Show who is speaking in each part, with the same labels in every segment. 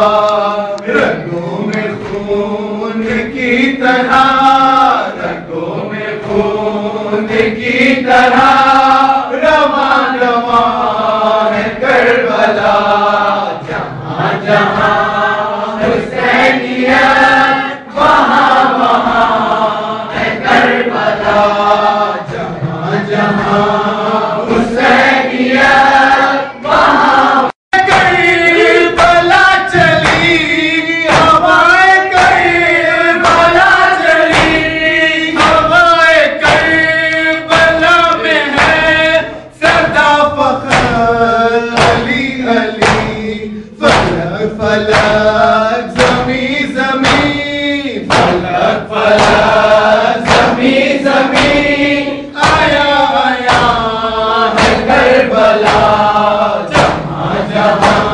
Speaker 1: رگوں میں خون کی طرح، رگوں میں خون کی طرح رواں رواں ہے کربلا، جہاں جہاں حسینیت وہاں وہاں ہے کربلا، جہاں جہاں حسینیت وہاں کربلا چلی، ہوائیں کربلا چلی، ہوائیں کربلا میں ہے صدا فخر علی علی، فلک فلک زمین زمین، فلک فلک زمین زمین، آیا آیا ہے کربلا، جہاں جہاں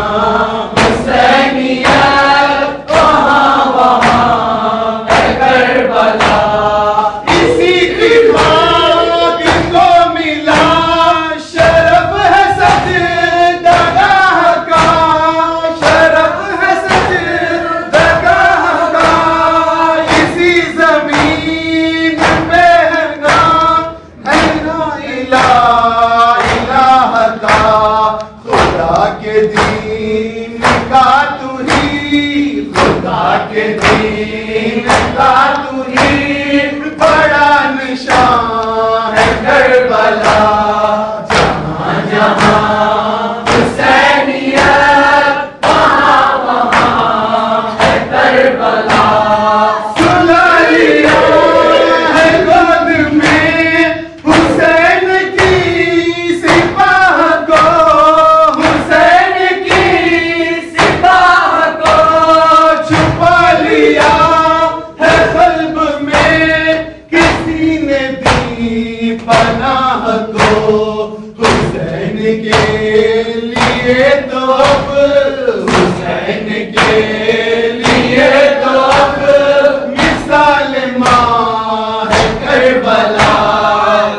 Speaker 1: حسینیت وہاں وہاں ہے کربلا، اسی کی خاک کو ملا شرف ہے سجدگاہ کا، شرف ہے سجدگاہ کا، اسی زمین پہ ہے نام ہے لا الہ الا اللہ، خدا کے دین کا تو ہی، خدا کے دین کا تو ہی بڑا نشان ہے کربلا، جہاں جہاں حسینیت وہاں وہاں ہے کربلا، سلا لیا ہے گود میں حسین کی سپاہ کو، حسین کی سپاہ کو چھپا لیا ہے قلب میں کسی نے دی پناہ کو، حسین کے لیے تو اب، حسین کے لیے تو اب مثال ماں ہے کربلا،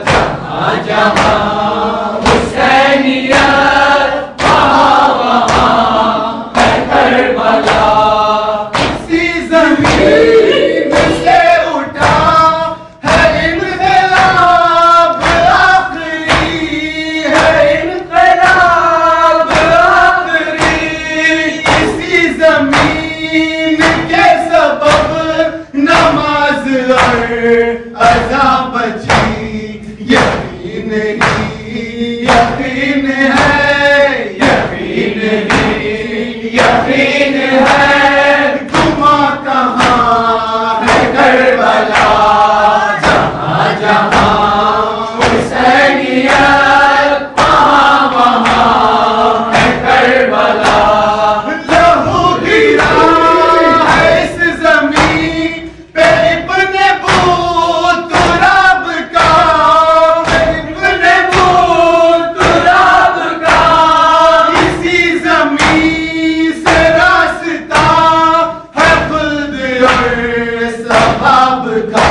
Speaker 1: جہاں جہاں حسینیت وہاں وہاں ہے کربلا، اسی زمین سے اٹھا ہے انقلاب آخری، ہے انقلاب آخری، اسی زمین کے سبب نماز اور اذا بچی، یقین ہی یقین ہے، یقین ہی یقین ہے، گماں کہاں ہے کربلا، جہاں جہاں حسینیت وہاں وہاں ہے کربلا، لہو گرا ہے اس زمین پہ ابن ابو تراب کا، ابن ابو تراب کا، اسی زمین سے راستہ ہے خلد اور ثواب کا،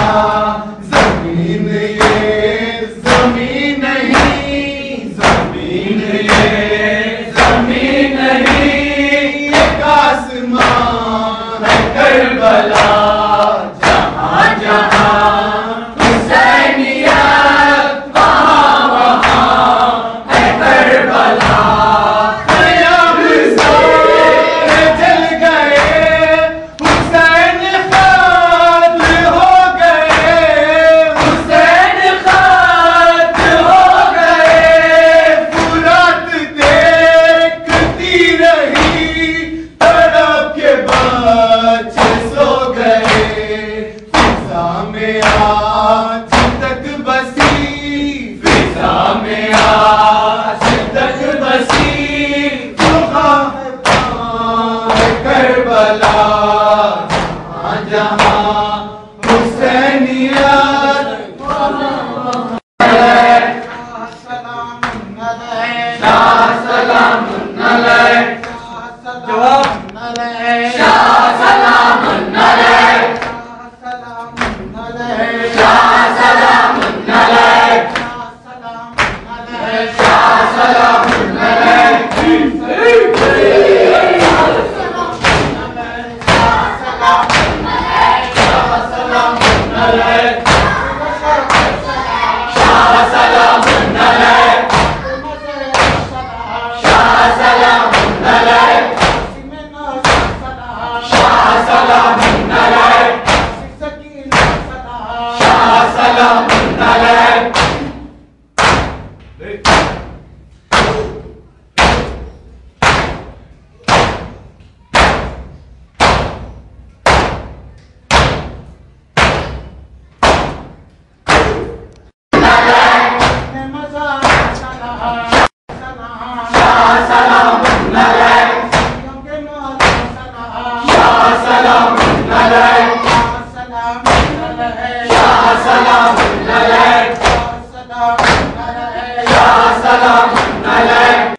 Speaker 1: زمین یہ زمین نہیں، زمین یہ زمین نہیں، ایک آسمان ہے کربلا، جہاں جہاں حسینیت وہاں وہاں ہے کربلا، خیام سارے جل گئے، حسین ختم ہو گئے، حسین ختم ہو گئے، فرات دیکھتی رہی تڑپ کے بچے سو گئے، سلام